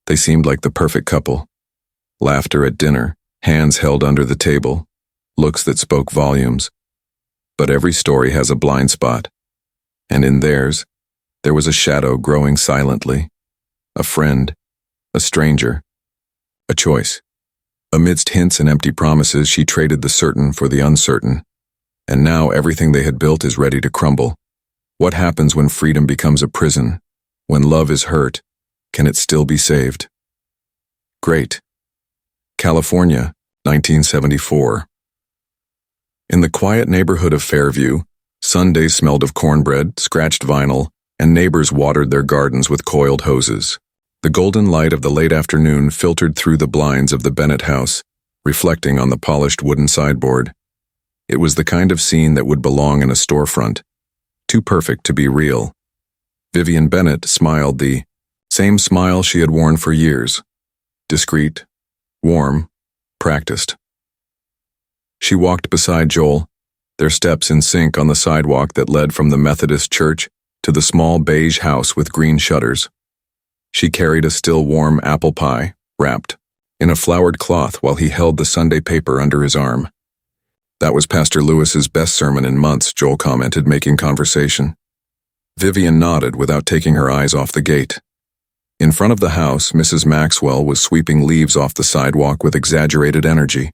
They seemed like the perfect couple. Laughter at dinner, hands held under the table, looks that spoke volumes. But every story has a blind spot. And in theirs, there was a shadow growing silently. A friend, a stranger, a choice. Amidst hints and empty promises, she traded the certain for the uncertain. And now everything they had built is ready to crumble. What happens when freedom becomes a prison? When love is hurt, can it still be saved? Great. California, 1974. In the quiet neighborhood of Fairview, Sundays smelled of cornbread, scratched vinyl, and neighbors watered their gardens with coiled hoses. The golden light of the late afternoon filtered through the blinds of the Bennett house, reflecting on the polished wooden sideboard. It was the kind of scene that would belong in a storefront, too perfect to be real. Vivian Bennett smiled the same smile she had worn for years. Discreet, warm, practiced. She walked beside Joel, their steps in sync on the sidewalk that led from the Methodist church to the small beige house with green shutters. She carried a still warm apple pie, wrapped in a flowered cloth while he held the Sunday paper under his arm. That was Pastor Lewis's best sermon in months, Joel commented, making conversation. Vivian nodded without taking her eyes off the gate. In front of the house, Mrs. Maxwell was sweeping leaves off the sidewalk with exaggerated energy.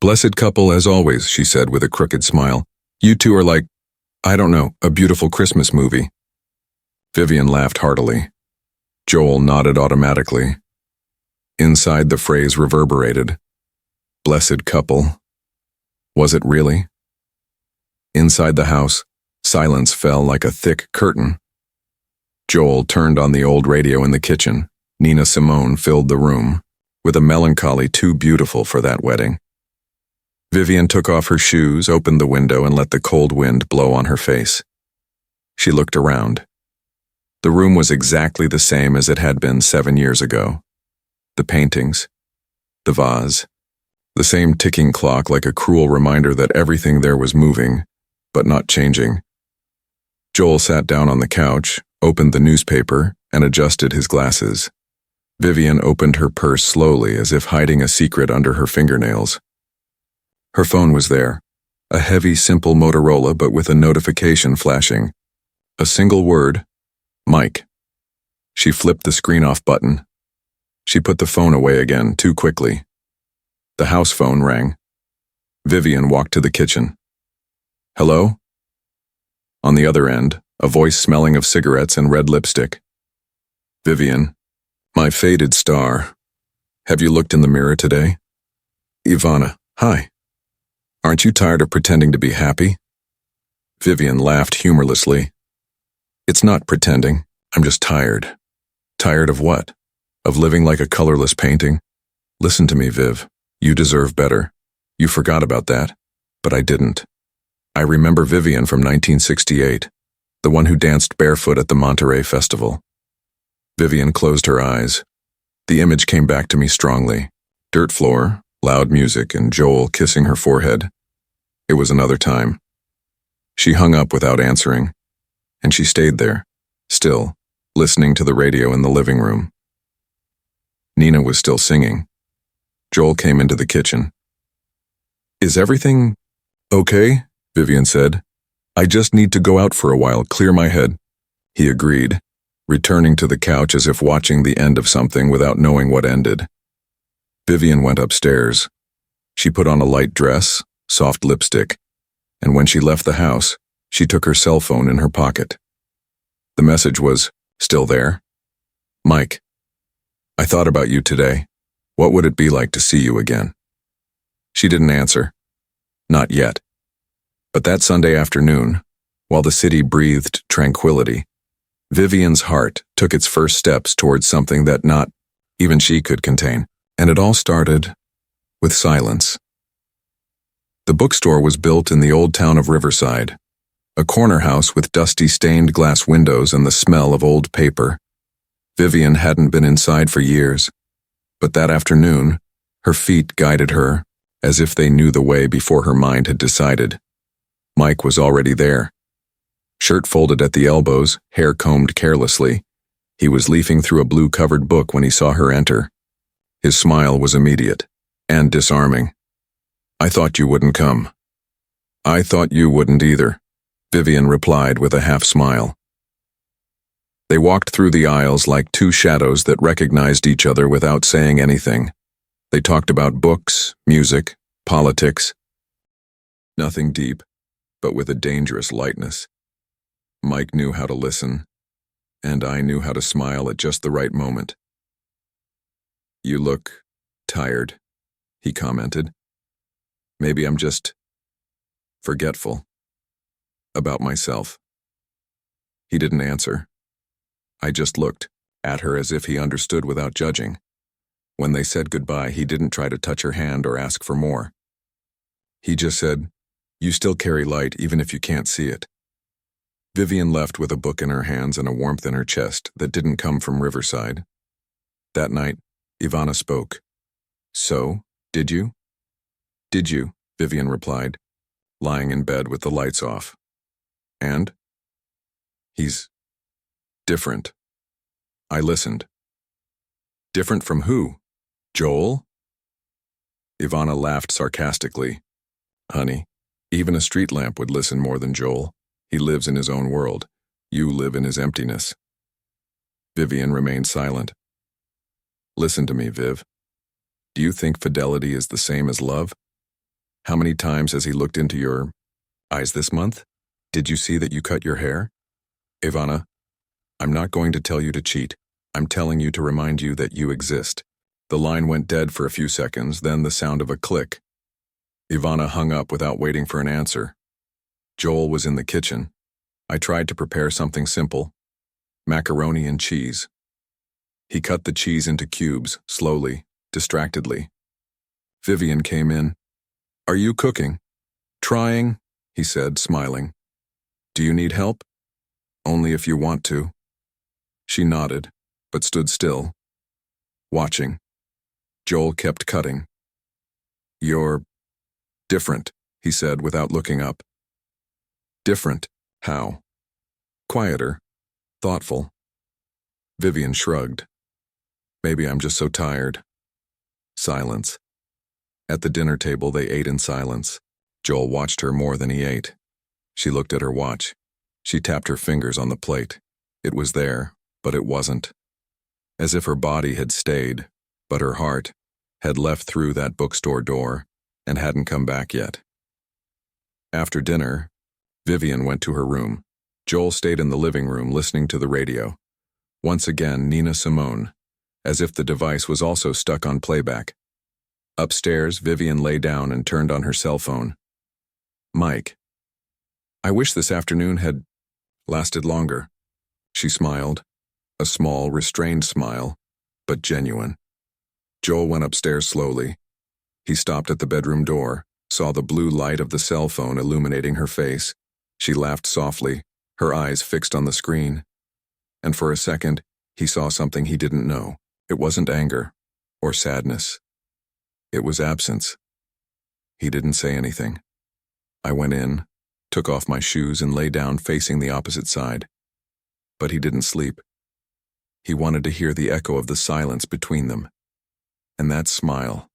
"Blessed couple as always," she said with a crooked smile. "You two are like, I don't know, a beautiful Christmas movie." Vivian laughed heartily. Joel nodded automatically. Inside, the phrase reverberated. Blessed couple. Was it really? Inside the house, silence fell like a thick curtain. Joel turned on the old radio in the kitchen. Nina Simone filled the room, with a melancholy too beautiful for that wedding. Vivian took off her shoes, opened the window, and let the cold wind blow on her face. She looked around. The room was exactly the same as it had been 7 years ago. The paintings, the vase, the same ticking clock like a cruel reminder that everything there was moving, but not changing. Joel sat down on the couch, opened the newspaper, and adjusted his glasses. Vivian opened her purse slowly, as if hiding a secret under her fingernails. Her phone was there, a heavy, simple Motorola, but with a notification flashing. A single word, Mike. She flipped the screen-off button. She put the phone away again, too quickly. The house phone rang. Vivian walked to the kitchen. "Hello?" On the other end, a voice smelling of cigarettes and red lipstick. "Vivian, my faded star. Have you looked in the mirror today?" "Ivana, hi. Aren't you tired of pretending to be happy?" Vivian laughed humorlessly. "It's not pretending. I'm just tired." "Tired of what? Of living like a colorless painting? Listen to me, Viv. You deserve better. You forgot about that, but I didn't. I remember Vivian from 1968, the one who danced barefoot at the Monterey Festival." Vivian closed her eyes. The image came back to me strongly. Dirt floor, loud music, and Joel kissing her forehead. It was another time. She hung up without answering, and she stayed there, still, listening to the radio in the living room. Nina was still singing. Joel came into the kitchen. "Is everything okay?" Vivian said. "I just need to go out for a while, clear my head." He agreed, returning to the couch as if watching the end of something without knowing what ended. Vivian went upstairs. She put on a light dress, soft lipstick, and when she left the house, she took her cell phone in her pocket. The message was still there. "Mike, I thought about you today. What would it be like to see you again?" She didn't answer. Not yet. But that Sunday afternoon, while the city breathed tranquility, Vivian's heart took its first steps towards something that not even she could contain. And it all started with silence. The bookstore was built in the old town of Riverside, a corner house with dusty stained glass windows and the smell of old paper. Vivian hadn't been inside for years, but that afternoon, her feet guided her as if they knew the way before her mind had decided. Mike was already there. Shirt folded at the elbows, hair combed carelessly, He was leafing through a blue-covered book when he saw her enter. His smile was immediate and disarming. "I thought you wouldn't come." "I thought you wouldn't either," Vivian replied with a half-smile. They walked through the aisles like two shadows that recognized each other without saying anything. They talked about books, music, politics. Nothing deep, but with a dangerous lightness. Mike knew how to listen, and I knew how to smile at just the right moment. "You look tired," he commented. "Maybe I'm just forgetful about myself." He didn't answer. I just looked at her as if he understood without judging. When they said goodbye, he didn't try to touch her hand or ask for more. He just said, "You still carry light even if you can't see it." Vivian left with a book in her hands and a warmth in her chest that didn't come from Riverside. That night, Ivana spoke. "So, did you?" "Did you?" Vivian replied, lying in bed with the lights off. "And?" "He's different." I listened. "Different from who? Joel?" Ivana laughed sarcastically. "Honey, even a street lamp would listen more than Joel. He lives in his own world. You live in his emptiness." Vivian remained silent. "Listen to me, Viv. Do you think fidelity is the same as love? How many times has he looked into your eyes this month? Did you see that you cut your hair? Ivana, I'm not going to tell you to cheat. I'm telling you to remind you that you exist." The line went dead for a few seconds, then the sound of a click. Ivana hung up without waiting for an answer. Joel was in the kitchen. I tried to prepare something simple: macaroni and cheese. He cut the cheese into cubes, slowly, distractedly. Vivian came in. "Are you cooking?" "Trying," he said, smiling. "Do you need help?" "Only if you want to." She nodded, but stood still, watching. Joel kept cutting. "You're different," he said without looking up. "Different? How?" "Quieter, thoughtful." Vivian shrugged. "Maybe I'm just so tired." Silence. At the dinner table, they ate in silence. Joel watched her more than he ate. She looked at her watch. She tapped her fingers on the plate. It was there, but it wasn't. As if her body had stayed, but her heart had left through that bookstore door and hadn't come back yet. After dinner, Vivian went to her room. Joel stayed in the living room listening to the radio. Once again, Nina Simone, as if the device was also stuck on playback. Upstairs, Vivian lay down and turned on her cell phone. "Mike. I wish this afternoon had lasted longer." She smiled, a small, restrained smile, but genuine. Joel went upstairs slowly. He stopped at the bedroom door, saw the blue light of the cell phone illuminating her face. She laughed softly, her eyes fixed on the screen. And for a second, he saw something he didn't know. It wasn't anger or sadness. It was absence. He didn't say anything. I went in, took off my shoes and lay down facing the opposite side. But he didn't sleep. He wanted to hear the echo of the silence between them. And that smile,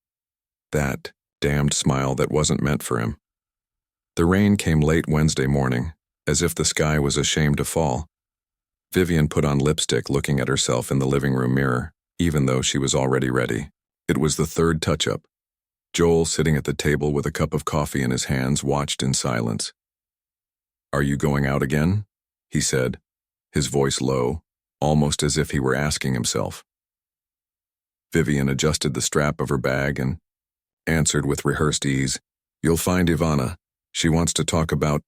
that damned smile that wasn't meant for him. The rain came late Wednesday morning, as if the sky was ashamed to fall. Vivian put on lipstick looking at herself in the living room mirror, even though she was already ready. It was the third touch-up. Joel, sitting at the table with a cup of coffee in his hands, watched in silence. "Are you going out again?" he said, his voice low, almost as if he were asking himself. Vivian adjusted the strap of her bag and answered with rehearsed ease, "You'll find Ivana. She wants to talk about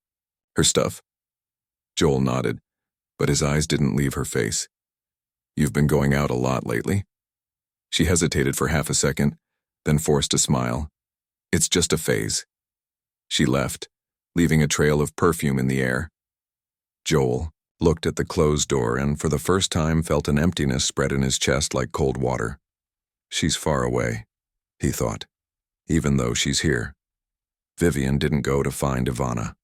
her stuff." Joel nodded, but his eyes didn't leave her face. "You've been going out a lot lately?" She hesitated for half a second, then forced a smile. "It's just a phase." She left, leaving a trail of perfume in the air. Joel looked at the closed door and for the first time felt an emptiness spread in his chest like cold water. She's far away, he thought, even though she's here. Vivian didn't go to find Ivana.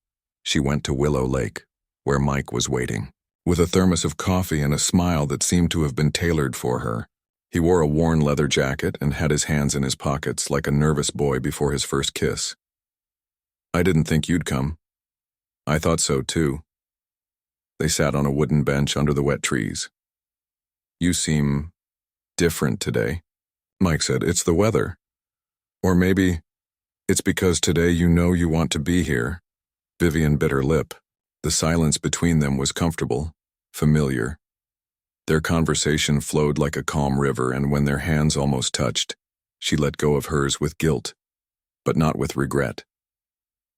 She went to Willow Lake, where Mike was waiting. with a thermos of coffee and a smile that seemed to have been tailored for her. He wore a worn leather jacket and had his hands in his pockets like a nervous boy before his first kiss. "I didn't think you'd come." "I thought so too." They sat on a wooden bench under the wet trees. "You seem different today," Mike said. "It's the weather. Or maybe it's because today you know you want to be here." Vivian bit her lip. The silence between them was comfortable, familiar. Their conversation flowed like a calm river, and when their hands almost touched, she let go of hers with guilt, but not with regret.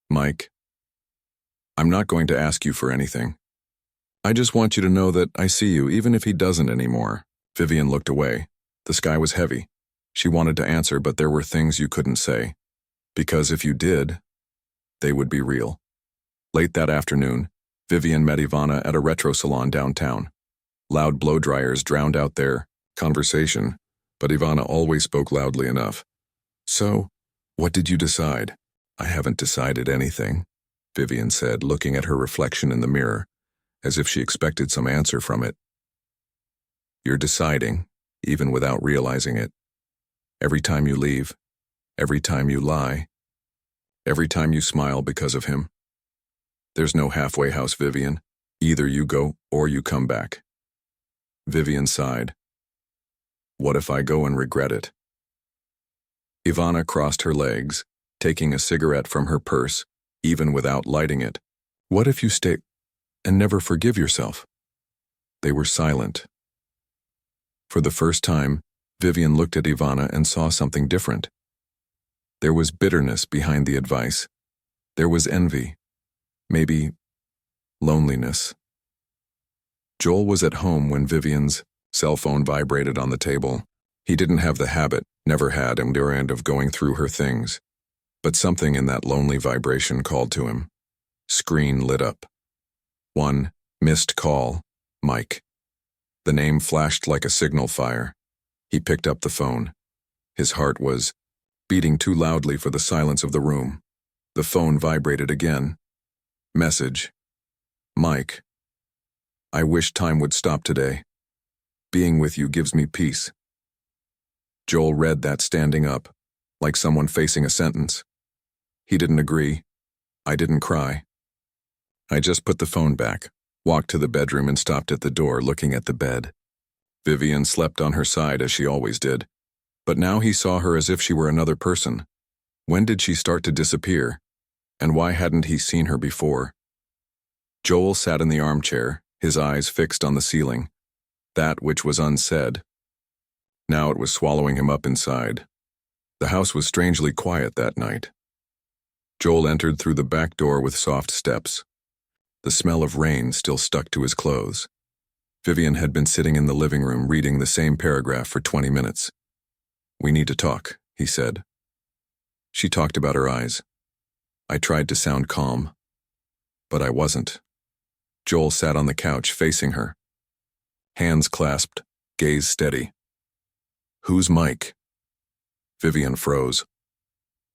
"Mike, I'm not going to ask you for anything. I just want you to know that I see you, even if he doesn't anymore." Vivian looked away. The sky was heavy. She wanted to answer, but there were things you couldn't say. Because if you did, they would be real. Late that afternoon, Vivian met Ivana at a retro salon downtown. Loud blow dryers drowned out their conversation, but Ivana always spoke loudly enough. "So, what did you decide?" "I haven't decided anything," Vivian said, looking at her reflection in the mirror, as if she expected some answer from it. "You're deciding, even without realizing it. Every time you leave, every time you lie, every time you smile because of him. There's no halfway house, Vivian. Either you go or you come back." Vivian sighed. "What if I go and regret it?" Ivana crossed her legs, taking a cigarette from her purse, even without lighting it. "What if you stay and never forgive yourself?" They were silent. For the first time, Vivian looked at Ivana and saw something different. There was bitterness behind the advice. There was envy. Maybe loneliness. Joel was at home when Vivian's cell phone vibrated on the table. He didn't have the habit, never had, of going through her things. But something in that lonely vibration called to him. Screen lit up. One missed call, Mike. The name flashed like a signal fire. He picked up the phone. His heart was beating too loudly for the silence of the room. The phone vibrated again. Message. "Mike, I wish time would stop today. Being with you gives me peace." Joel read that standing up, like someone facing a sentence. He didn't agree. "I didn't cry. I just put the phone back, walked to the bedroom and stopped at the door looking at the bed." Vivian slept on her side as she always did, but now he saw her as if she were another person. When did she start to disappear? And why hadn't he seen her before? Joel sat in the armchair, his eyes fixed on the ceiling, that which was unsaid. Now it was swallowing him up inside. The house was strangely quiet that night. Joel entered through the back door with soft steps. The smell of rain still stuck to his clothes. Vivian had been sitting in the living room reading the same paragraph for 20 minutes. "We need to talk," he said. She talked about her eyes. I tried to sound calm, but I wasn't. Joel sat on the couch facing her. Hands clasped, gaze steady. "Who's Mike?" Vivian froze.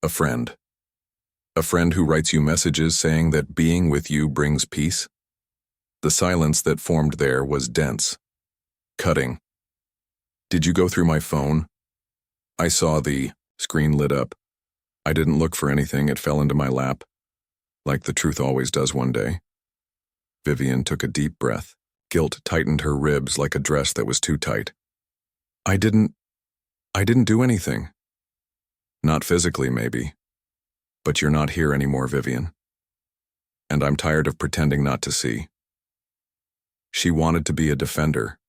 "A friend. A friend who writes you messages saying that being with you brings peace?" The silence that formed there was dense, cutting. "Did you go through my phone?" "I saw the screen lit up. I didn't look for anything, it fell into my lap, like the truth always does one day." Vivian took a deep breath. Guilt tightened her ribs like a dress that was too tight. I didn't do anything." "Not physically, maybe. But you're not here anymore, Vivian. And I'm tired of pretending not to see." She wanted to be a defender.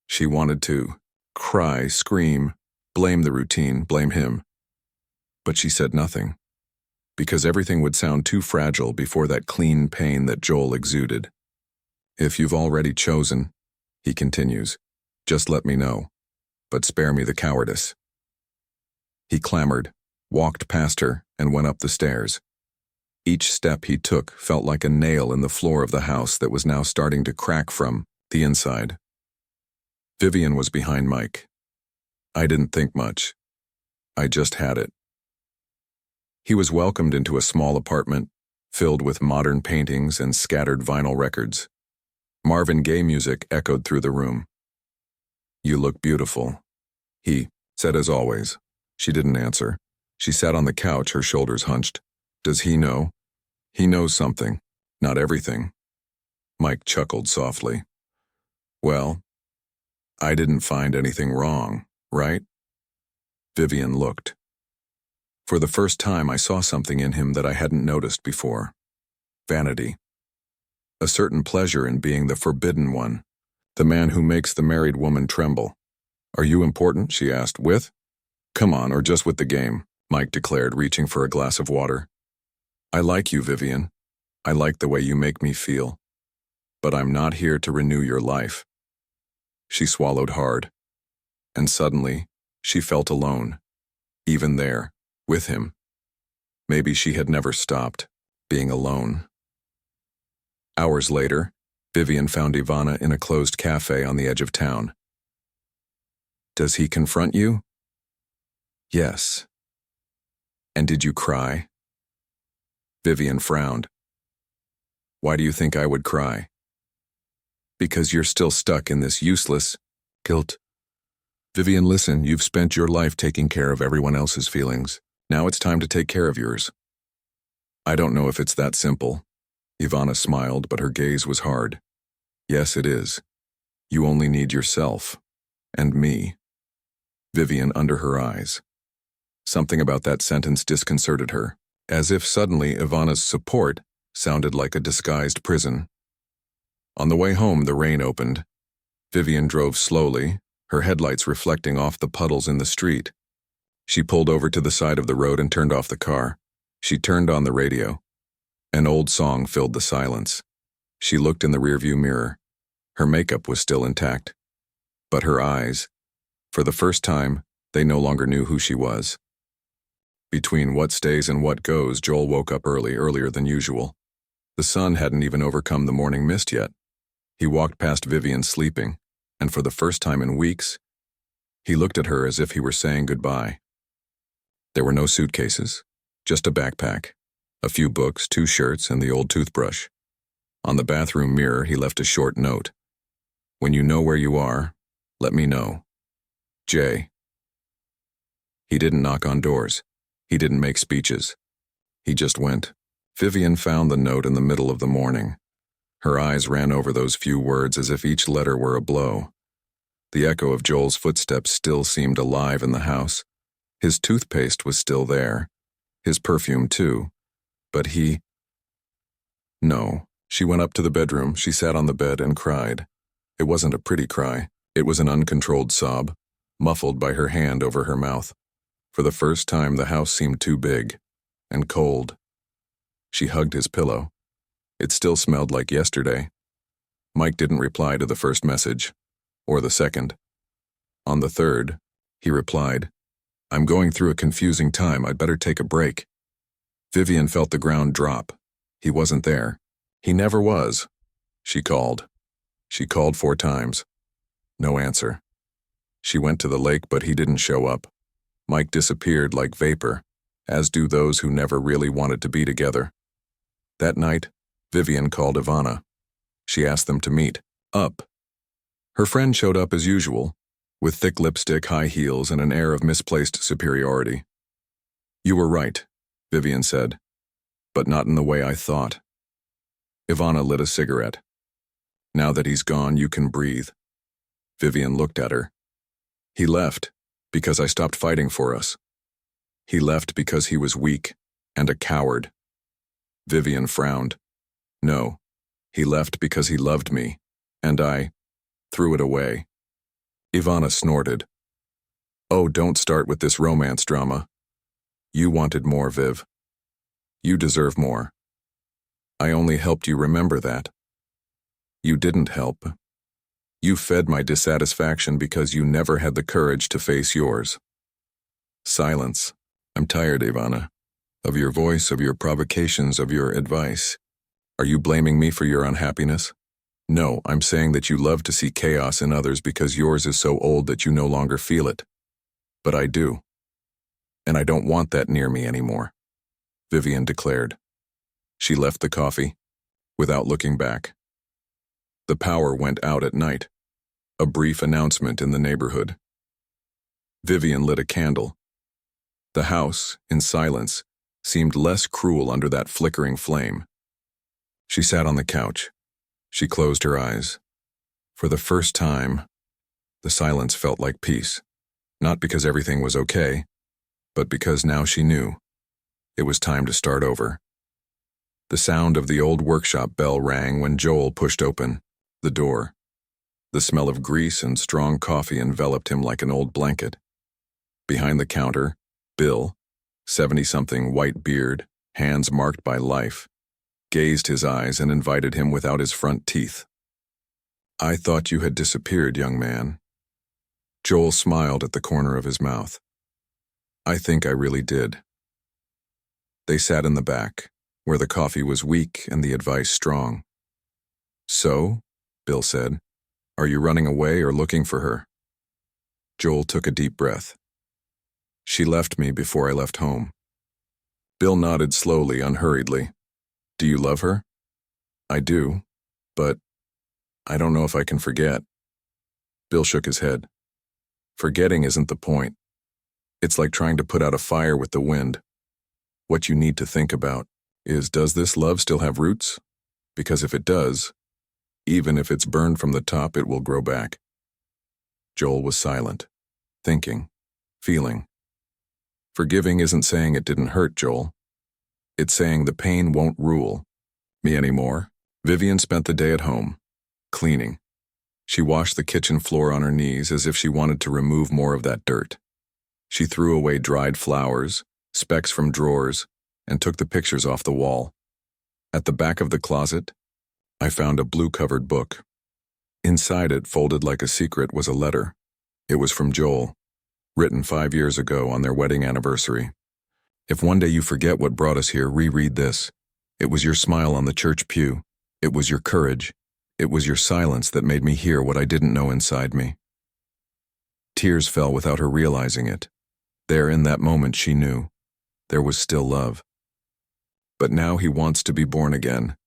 She wanted to cry, scream, blame the routine, blame him. But she said nothing, because everything would sound too fragile before that clean pain that Joel exuded. "If you've already chosen," he continues, "just let me know, but spare me the cowardice." He clamored, walked past her, and went up the stairs. Each step he took felt like a nail in the floor of the house that was now starting to crack from the inside. Vivian was behind Mike. I didn't think much. I just had it. He was welcomed into a small apartment, filled with modern paintings and scattered vinyl records. Marvin Gaye music echoed through the room. "You look beautiful," he said as always. She didn't answer. She sat on the couch, her shoulders hunched. "Does he know?" "He knows something. Not everything." Mike chuckled softly. "Well, I didn't find anything wrong, right?" Vivian looked. For the first time, I saw something in him that I hadn't noticed before. Vanity. A certain pleasure in being the forbidden one, the man who makes the married woman tremble. "Are you important?" she asked. "With?" "Come on, or just with the game," Mike declared, reaching for a glass of water. "I like you, Vivian. I like the way you make me feel. But I'm not here to renew your life." She swallowed hard. And suddenly, she felt alone. Even there, with him. Maybe she had never stopped being alone. Hours later, Vivian found Ivana in a closed cafe on the edge of town. "Does he confront you?" "Yes." "And did you cry?" Vivian frowned. "Why do you think I would cry?" "Because you're still stuck in this useless guilt." "Vivian, listen, you've spent your life taking care of everyone else's feelings. Now it's time to take care of yours." "I don't know if it's that simple." Ivana smiled, but her gaze was hard. "Yes, it is. You only need yourself. And me." Vivian under her eyes. Something about that sentence disconcerted her, as if suddenly Ivana's support sounded like a disguised prison. On the way home, the rain opened. Vivian drove slowly, her headlights reflecting off the puddles in the street. She pulled over to the side of the road and turned off the car. She turned on the radio. An old song filled the silence. She looked in the rearview mirror. Her makeup was still intact. But her eyes, for the first time, they no longer knew who she was. Between what stays and what goes, Joel woke up earlier than usual. The sun hadn't even overcome the morning mist yet. He walked past Vivian sleeping, and for the first time in weeks, he looked at her as if he were saying goodbye. There were no suitcases, just a backpack, a few books, 2 shirts, and the old toothbrush. On the bathroom mirror, he left a short note. "When you know where you are, let me know. Jay." He didn't knock on doors. He didn't make speeches. He just went. Vivian found the note in the middle of the morning. Her eyes ran over those few words as if each letter were a blow. The echo of Joel's footsteps still seemed alive in the house. His toothpaste was still there. His perfume, too. But he... No. She went up to the bedroom. She sat on the bed and cried. It wasn't a pretty cry. It was an uncontrolled sob, muffled by her hand over her mouth. For the first time, the house seemed too big and cold. She hugged his pillow. It still smelled like yesterday. Mike didn't reply to the first message, or the second. On the third, he replied, "I'm going through a confusing time. I'd better take a break." Vivian felt the ground drop. He wasn't there. He never was. She called. She called 4 times. No answer. She went to the lake, but he didn't show up. Mike disappeared like vapor, as do those who never really wanted to be together. That night, Vivian called Ivana. She asked them to meet up. Her friend showed up as usual, with thick lipstick, high heels, and an air of misplaced superiority. "You were right," Vivian said, "but not in the way I thought." Ivana lit a cigarette. "Now that he's gone, you can breathe." Vivian looked at her. "He left because I stopped fighting for us. He left because he was weak and a coward." Vivian frowned. "No, he left because he loved me, and I threw it away." Ivana snorted. "Oh, don't start with this romance drama. You wanted more, Viv. You deserve more. I only helped you remember that. You didn't help. You fed my dissatisfaction because you never had the courage to face yours." Silence. "I'm tired, Ivana. Of your voice, of your provocations, of your advice. Are you blaming me for your unhappiness?" "No, I'm saying that you love to see chaos in others because yours is so old that you no longer feel it. But I do. And I don't want that near me anymore," Vivian declared. She left the coffee, without looking back. The power went out at night. A brief announcement in the neighborhood. Vivian lit a candle. The house, in silence, seemed less cruel under that flickering flame. She sat on the couch. She closed her eyes. For the first time, the silence felt like peace. Not because everything was okay, but because now she knew. It was time to start over. The sound of the old workshop bell rang when Joel pushed open the door. The smell of grease and strong coffee enveloped him like an old blanket. Behind the counter, Bill, 70-something, white beard, hands marked by life, gazed his eyes and invited him without his front teeth. "I thought you had disappeared, young man." Joel smiled at the corner of his mouth. "I think I really did." They sat in the back, where the coffee was weak and the advice strong. "So," Bill said, "are you running away or looking for her?" Joel took a deep breath. "She left me before I left home." Bill nodded slowly, unhurriedly. "Do you love her?" "I do, but I don't know if I can forget." Bill shook his head. "Forgetting isn't the point. It's like trying to put out a fire with the wind. What you need to think about is, does this love still have roots? Because if it does, even if it's burned from the top, it will grow back." Joel was silent, thinking, feeling. Forgiving isn't saying it didn't hurt, Joel. It's saying the pain won't rule me anymore. Vivian spent the day at home, cleaning. She washed the kitchen floor on her knees as if she wanted to remove more of that dirt. She threw away dried flowers, specks from drawers, and took the pictures off the wall. At the back of the closet, I found a blue-covered book. Inside it, folded like a secret, was a letter. It was from Joel, written 5 years ago on their wedding anniversary. "If one day you forget what brought us here, reread this. It was your smile on the church pew. It was your courage. It was your silence that made me hear what I didn't know inside me." Tears fell without her realizing it. There, in that moment, she knew. There was still love. But now he wants to be born again.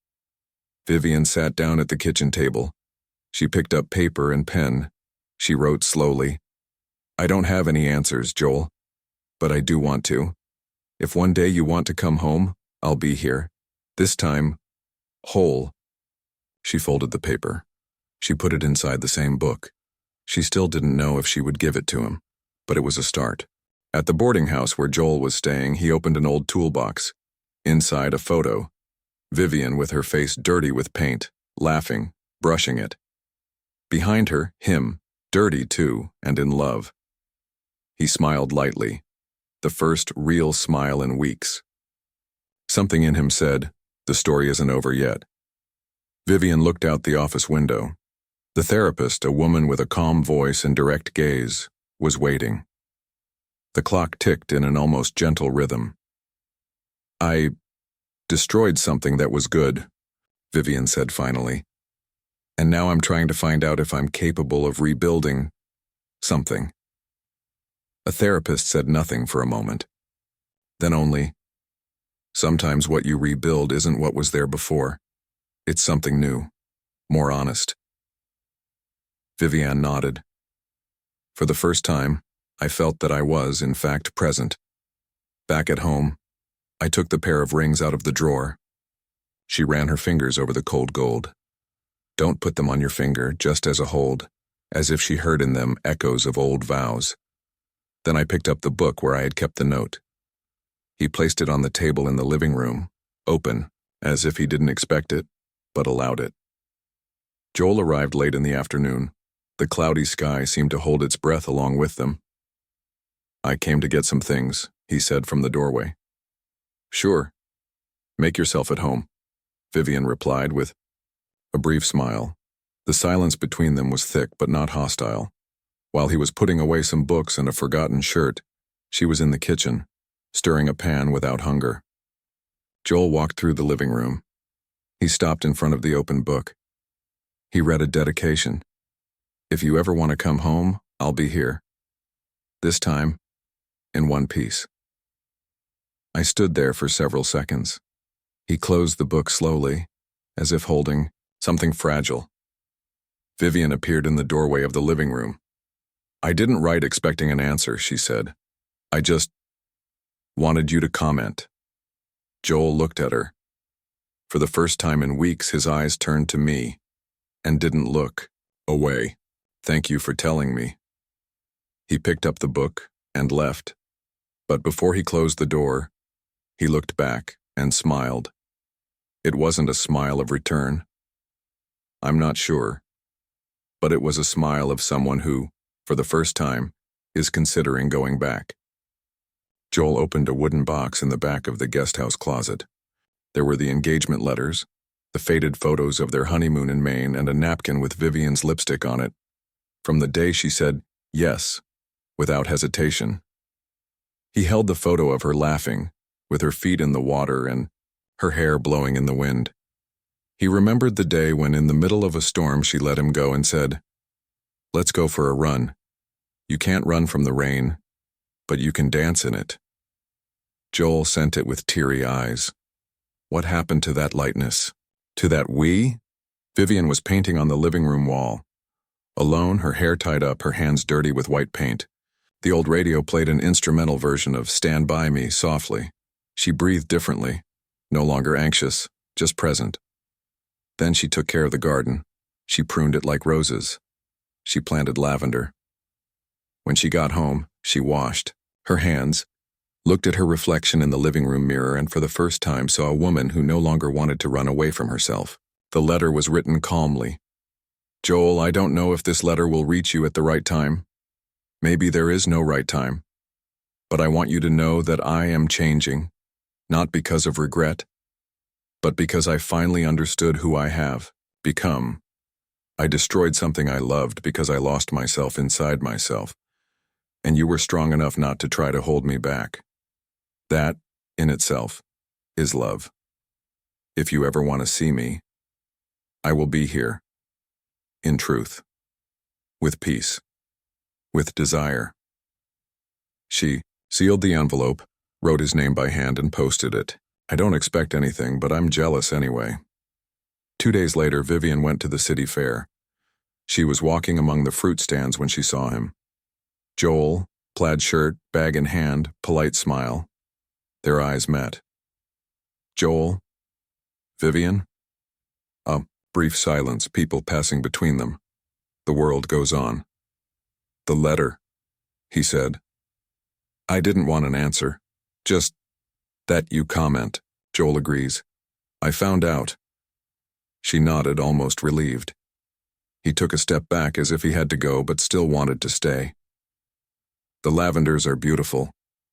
Vivian sat down at the kitchen table. She picked up paper and pen. She wrote slowly. "I don't have any answers, Joel, but I do want to. If one day you want to come home, I'll be here. This time, whole." She folded the paper. She put it inside the same book. She still didn't know if she would give it to him, but it was a start. At the boarding house where Joel was staying, he opened an old toolbox. Inside, a photo. Vivian with her face dirty with paint, laughing, brushing it. Behind her, him, dirty too, and in love. He smiled lightly, the first real smile in weeks. Something in him said, the story isn't over yet. Vivian looked out the office window. The therapist, a woman with a calm voice and direct gaze, was waiting. The clock ticked in an almost gentle rhythm. "I destroyed something that was good," Vivian said finally. "And now I'm trying to find out if I'm capable of rebuilding something." A therapist said nothing for a moment. Then only, "Sometimes what you rebuild isn't what was there before. It's something new, more honest." Vivian nodded. For the first time, I felt that I was, in fact, present. Back at home, I took the pair of rings out of the drawer. She ran her fingers over the cold gold. "Don't put them on your finger, just as a hold," as if she heard in them echoes of old vows. Then I picked up the book where I had kept the note. He placed it on the table in the living room, open, as if he didn't expect it, but allowed it. Joel arrived late in the afternoon. The cloudy sky seemed to hold its breath along with them. "I came to get some things," he said from the doorway. "Sure. Make yourself at home," Vivian replied with a brief smile. The silence between them was thick but not hostile. While he was putting away some books and a forgotten shirt, she was in the kitchen, stirring a pan without hunger. Joel walked through the living room. He stopped in front of the open book. He read a dedication. "If you ever want to come home, I'll be here. This time, in one piece." I stood there for several seconds. He closed the book slowly, as if holding something fragile. Vivian appeared in the doorway of the living room. I didn't write expecting an answer, she said. I just wanted you to comment. Joel looked at her. For the first time in weeks, his eyes turned to me and didn't look away. Thank you for telling me. He picked up the book and left. But before he closed the door, he looked back and smiled. It wasn't a smile of return. I'm not sure. But it was a smile of someone who, for the first time, is considering going back. Joel opened a wooden box in the back of the guest house closet. There were the engagement letters, the faded photos of their honeymoon in Maine, and a napkin with Vivian's lipstick on it. From the day she said yes, without hesitation. He held the photo of her laughing, with her feet in the water and her hair blowing in the wind. He remembered the day when in the middle of a storm she let him go and said, "Let's go for a run. You can't run from the rain, but you can dance in it." Joel sent it with teary eyes. What happened to that lightness? To that we? Vivian was painting on the living room wall. Alone, her hair tied up, her hands dirty with white paint. The old radio played an instrumental version of Stand By Me softly. She breathed differently, no longer anxious, just present. Then she took care of the garden. She pruned it like roses. She planted lavender. When she got home, she washed her hands, looked at her reflection in the living room mirror, and for the first time saw a woman who no longer wanted to run away from herself. The letter was written calmly. Joel, I don't know if this letter will reach you at the right time. Maybe there is no right time. But I want you to know that I am changing, not because of regret, but because I finally understood who I have become. I destroyed something I loved because I lost myself inside myself, and you were strong enough not to try to hold me back. That, in itself, is love. If you ever want to see me, I will be here. In truth. With peace. With desire. She sealed the envelope, wrote his name by hand, and posted it. I don't expect anything, but I'm jealous anyway. 2 days later, Vivian went to the city fair. She was walking among the fruit stands when she saw him. Joel, plaid shirt, bag in hand, polite smile. Their eyes met. Joel? Vivian? A brief silence, people passing between them. The world goes on. The letter, he said. I didn't want an answer. Just that you comment, Joel agrees. I found out. She nodded, almost relieved. He took a step back as if he had to go, but still wanted to stay. The lavenders are beautiful,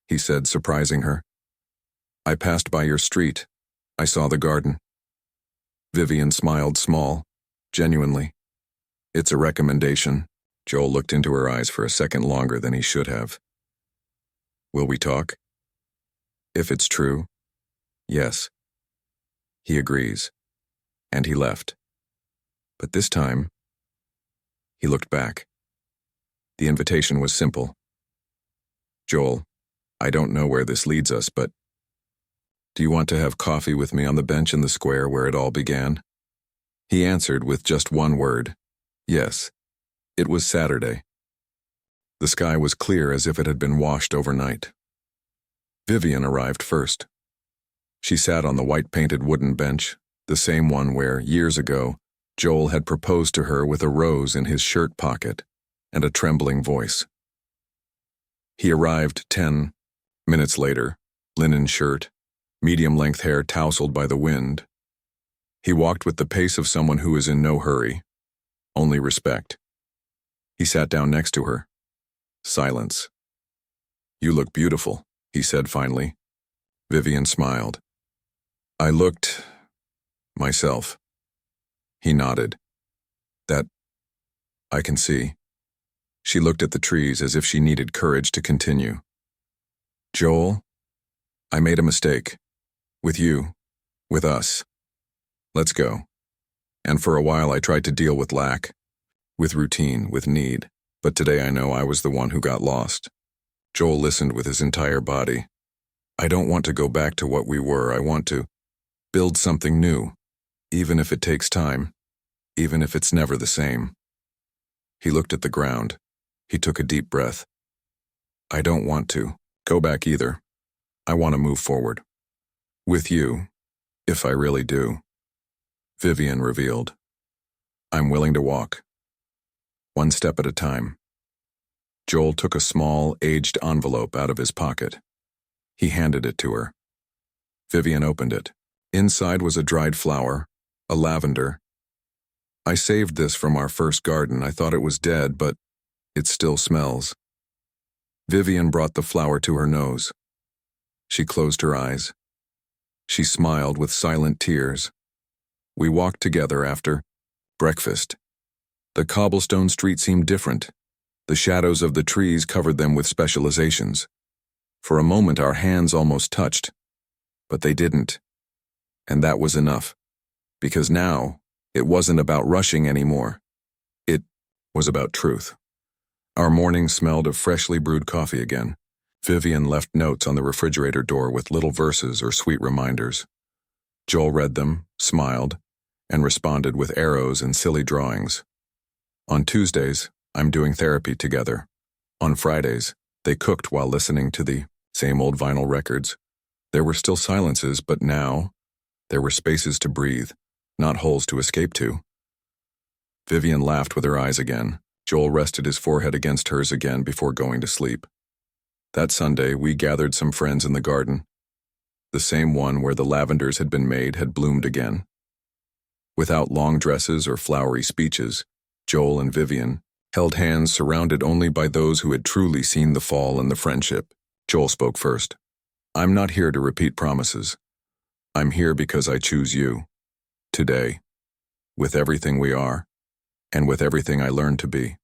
he said, surprising her. I passed by your street. I saw the garden. Vivian smiled small, genuinely. It's a recommendation. Joel looked into her eyes for a second longer than he should have. Will we talk? If it's true, yes. He agrees. And he left. But this time, he looked back. The invitation was simple. Joel, I don't know where this leads us, but do you want to have coffee with me on the bench in the square where it all began? He answered with just one word. Yes. It was Saturday. The sky was clear as if it had been washed overnight. Vivian arrived first. She sat on the white-painted wooden bench, the same one where, years ago, Joel had proposed to her with a rose in his shirt pocket and a trembling voice. He arrived 10 minutes later, linen shirt, medium-length hair tousled by the wind. He walked with the pace of someone who is in no hurry, only respect. He sat down next to her. Silence. You look beautiful, he said finally. Vivian smiled. I looked myself. He nodded. That I can see. She looked at the trees as if she needed courage to continue. Joel, I made a mistake. With you. With us. Let's go. And for a while I tried to deal with lack. With routine, with need. But today I know I was the one who got lost. Joel listened with his entire body. I don't want to go back to what we were. I want to build something new. Even if it takes time. Even if it's never the same. He looked at the ground. He took a deep breath. I don't want to go back either. I want to move forward. With you, if I really do. Vivian revealed. I'm willing to walk. One step at a time. Joel took a small, aged envelope out of his pocket. He handed it to her. Vivian opened it. Inside was a dried flower, a lavender. I saved this from our first garden. I thought it was dead, but it still smells. Vivian brought the flower to her nose. She closed her eyes. She smiled with silent tears. We walked together after breakfast. The cobblestone street seemed different. The shadows of the trees covered them with specializations. For a moment our hands almost touched, but they didn't. And that was enough, because now it wasn't about rushing anymore. It was about truth. Our morning smelled of freshly brewed coffee again. Vivian left notes on the refrigerator door with little verses or sweet reminders. Joel read them, smiled, and responded with arrows and silly drawings. On Tuesdays, I'm doing therapy together. On Fridays, they cooked while listening to the same old vinyl records. There were still silences, but now there were spaces to breathe, not holes to escape to. Vivian laughed with her eyes again. Joel rested his forehead against hers again before going to sleep. That Sunday, we gathered some friends in the garden. The same one where the lavenders had been made had bloomed again. Without long dresses or flowery speeches, Joel and Vivian held hands surrounded only by those who had truly seen the fall and the friendship. Joel spoke first. I'm not here to repeat promises. I'm here because I choose you. Today. With everything we are. And with everything I learned to be.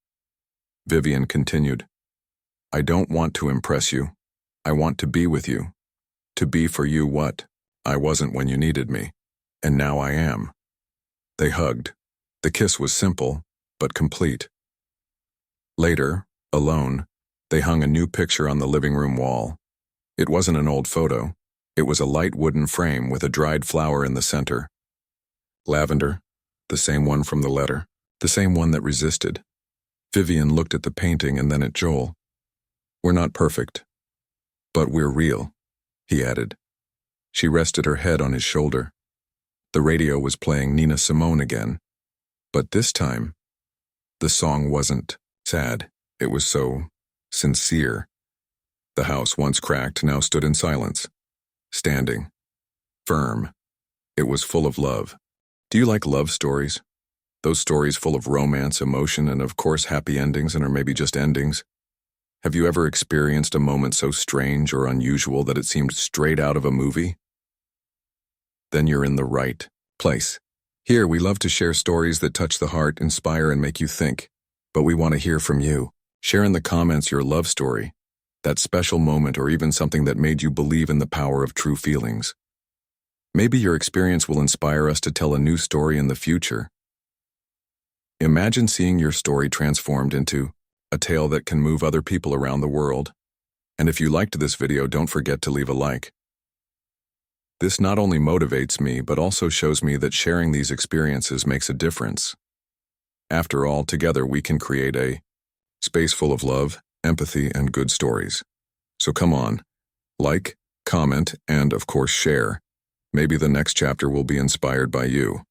Vivian continued. I don't want to impress you. I want to be with you. To be for you what I wasn't when you needed me. And now I am. They hugged. The kiss was simple, but complete. Later, alone, they hung a new picture on the living room wall. It wasn't an old photo. It was a light wooden frame with a dried flower in the center. Lavender, the same one from the letter, the same one that resisted. Vivian looked at the painting and then at Joel. We're not perfect, but we're real, he added. She rested her head on his shoulder. The radio was playing Nina Simone again, but this time, the song wasn't sad. It was so sincere. The house, once cracked, now stood in silence, standing, firm. It was full of love. Do you like love stories? Those stories full of romance, emotion, and of course happy endings and or maybe just endings? Have you ever experienced a moment so strange or unusual that it seemed straight out of a movie? Then you're in the right place. Here, we love to share stories that touch the heart, inspire, and make you think. But we want to hear from you. Share in the comments your love story, that special moment, or even something that made you believe in the power of true feelings. Maybe your experience will inspire us to tell a new story in the future. Imagine seeing your story transformed into a tale that can move other people around the world. And if you liked this video, don't forget to leave a like. This not only motivates me, but also shows me that sharing these experiences makes a difference. After all, together we can create a space full of love, empathy, and good stories. So come on, like, comment, and of course share. Maybe the next chapter will be inspired by you.